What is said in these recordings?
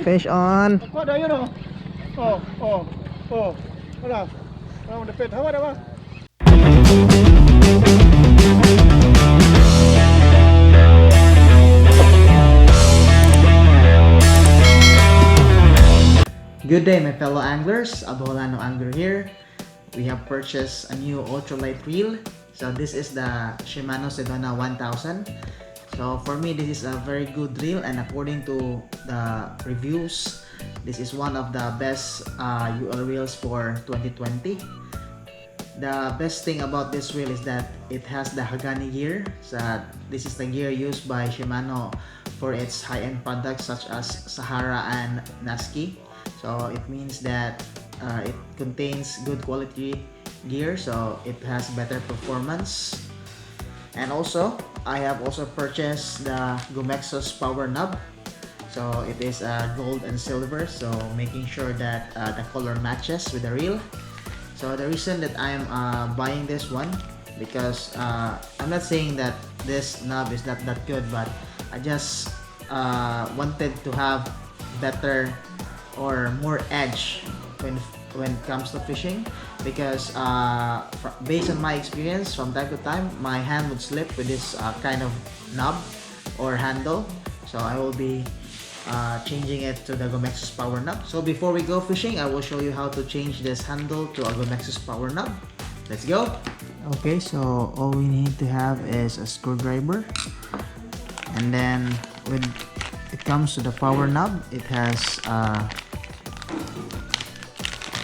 Fish on. Kuha dayo no. Oh, oh, oh. Wala. Wala depend. Hawa na ba? Good day, my fellow anglers. A Boholano angler here. We have purchased a new ultralight reel. So this is the Shimano Sedona 1000. So for me, this is a very good reel, and according to the reviews, this is one of the best UL reels for 2020. The best thing about this reel is that it has the Hagani gear. So this is the gear used by Shimano for its high-end products such as Sahara and Naski. So it means that it contains good quality gear, so it has better performance. And also, I have also purchased the Gomexus power knob. So it is gold and silver, so making sure that the color matches with the reel. So the reason that I am buying this one, because I'm not saying that this knob is not that good, but I just wanted to have better or more edge when it comes to fishing, because based on my experience, from time to time my hand would slip with this kind of knob or handle. So I will be changing it to the Gomexus power knob. So before we go fishing, I will show you how to change this handle to a Gomexus power knob. Let's go. Okay, so all we need to have is a screwdriver, and then when it comes to the power knob, it has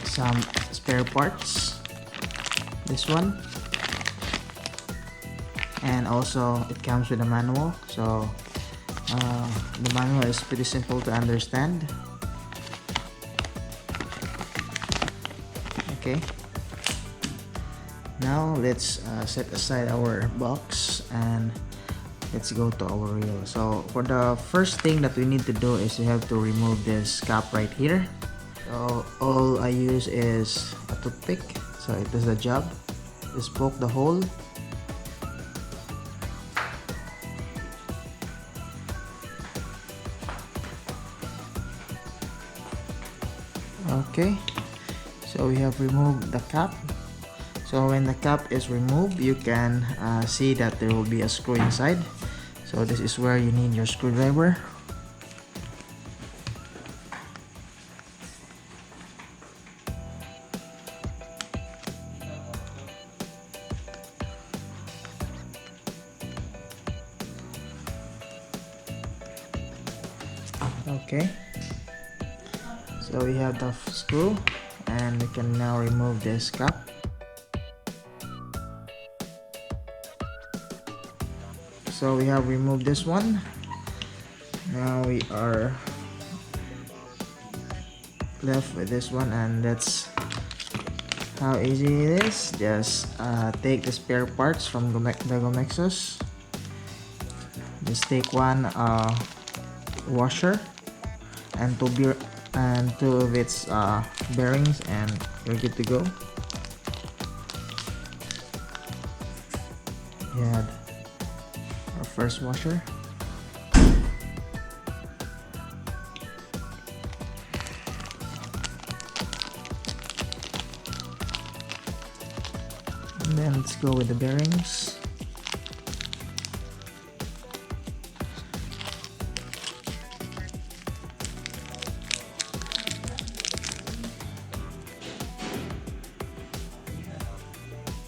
some spare parts, this one, and also it comes with a manual. So the manual is pretty simple to understand. Okay, now let's set aside our box and let's go to our reel. So for the first thing that we need to do is we have to remove this cap right here. So all I use is a toothpick, so it does the job. Just poke the hole. Okay, so we have removed the cap. So when the cap is removed, you can see that there will be a screw inside. So this is where you need your screwdriver. Okay, so we have the screw, and we can now remove this cap. So we have removed this one. Now we are left with this one, and that's how easy it is. Just take the spare parts from the Gomexus. Just take one washer and two of its bearings, and you're good to go. We had our first washer. And then let's go with the bearings.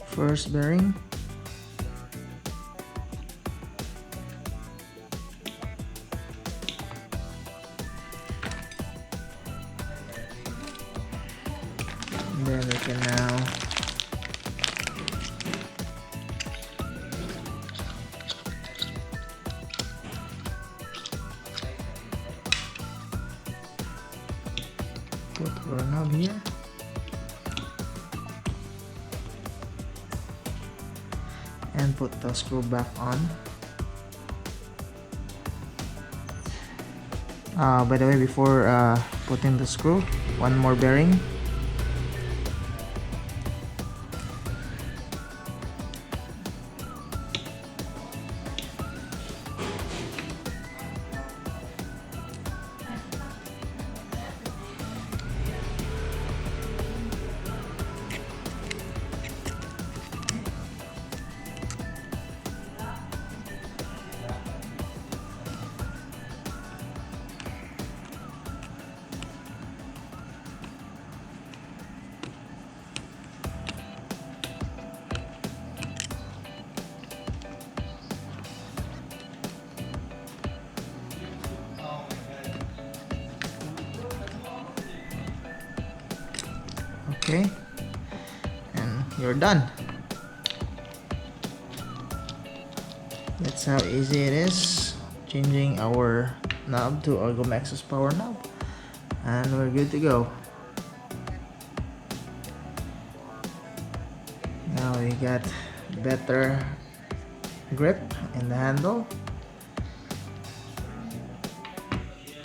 First bearing. And then we can now put our knob here. And put the screw back on. By the way, before putting the screw, one more bearing. Okay, and you're done. That's how easy it is changing our knob to our Gomexus power knob, and we're good to go. Now we got better grip in the handle.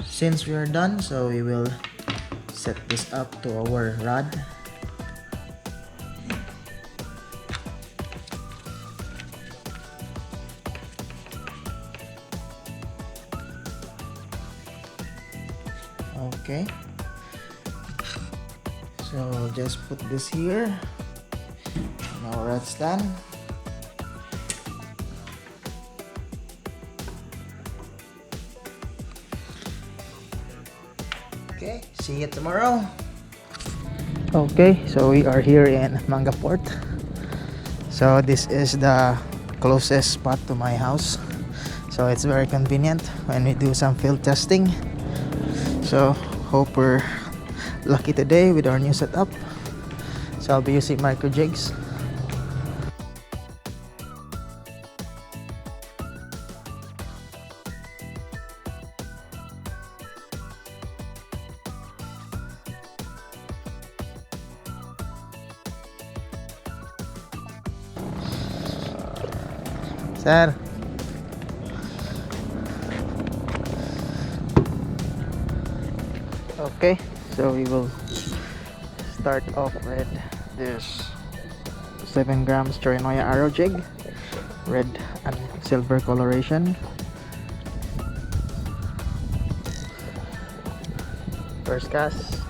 Since we are done, so we will set this up to our rod. Okay, so just put this here on our rod stand. Okay, see you tomorrow. Okay, so we are here in Manga Port. So this is the closest spot to my house, so it's very convenient when we do some field testing. So hope we're lucky today with our new setup. So I'll be using micro jigs. Sir. Okay, so we will start off with this 7 grams Tsurinoya arrow jig, red and silver coloration. First cast.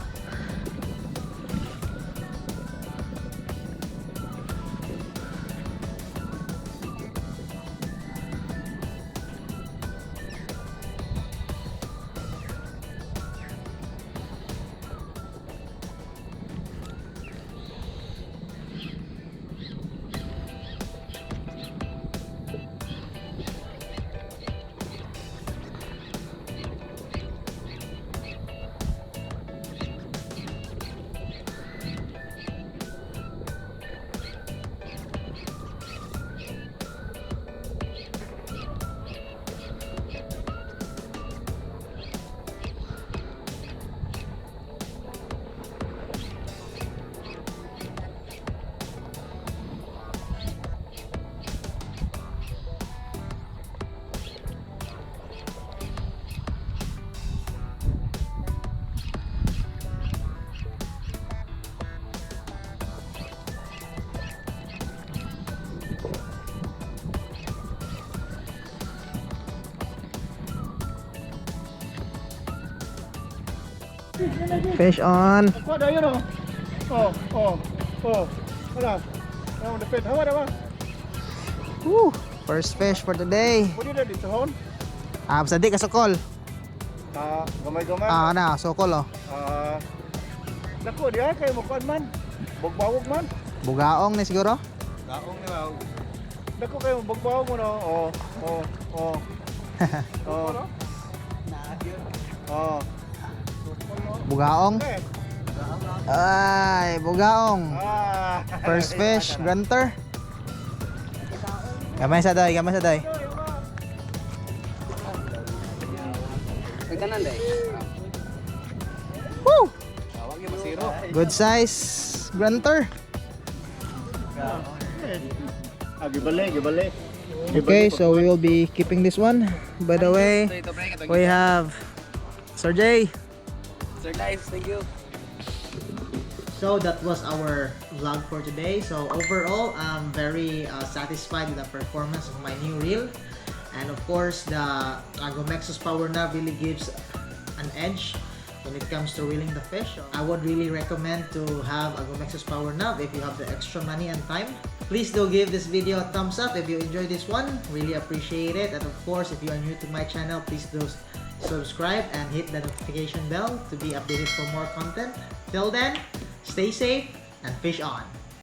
Fish on. What are you know? Wala. Ano the pet? Hawa ba? Woo! First fish for today. What did dito hon? Sadi ka sokol. Gamay-gamay. Na, sokol oh. Dako diha kay mo kuan man. Bogbawog man. Bugaong ni siguro. Daong ni raw. Dako kay mo bogbawog mo no. Bugaong. Ay, bugaong. First fish, grunter. Gamay sa day, gamay sa day. Woo! Good size grunter. Gibale. Okay, so we will be keeping this one. By the way, we have Sir J. Sir, nice, thank you. So that was our vlog for today. So overall, I'm very satisfied with the performance of my new reel, and of course the Gomexus power knob really gives an edge when it comes to reeling the fish. I would really recommend to have a Gomexus power knob if you have the extra money and time. Please do give this video a thumbs up if you enjoyed this one. Really appreciate it. And of course, if you are new to my channel, please do subscribe and hit the notification bell to be updated for more content. Till then, stay safe and fish on.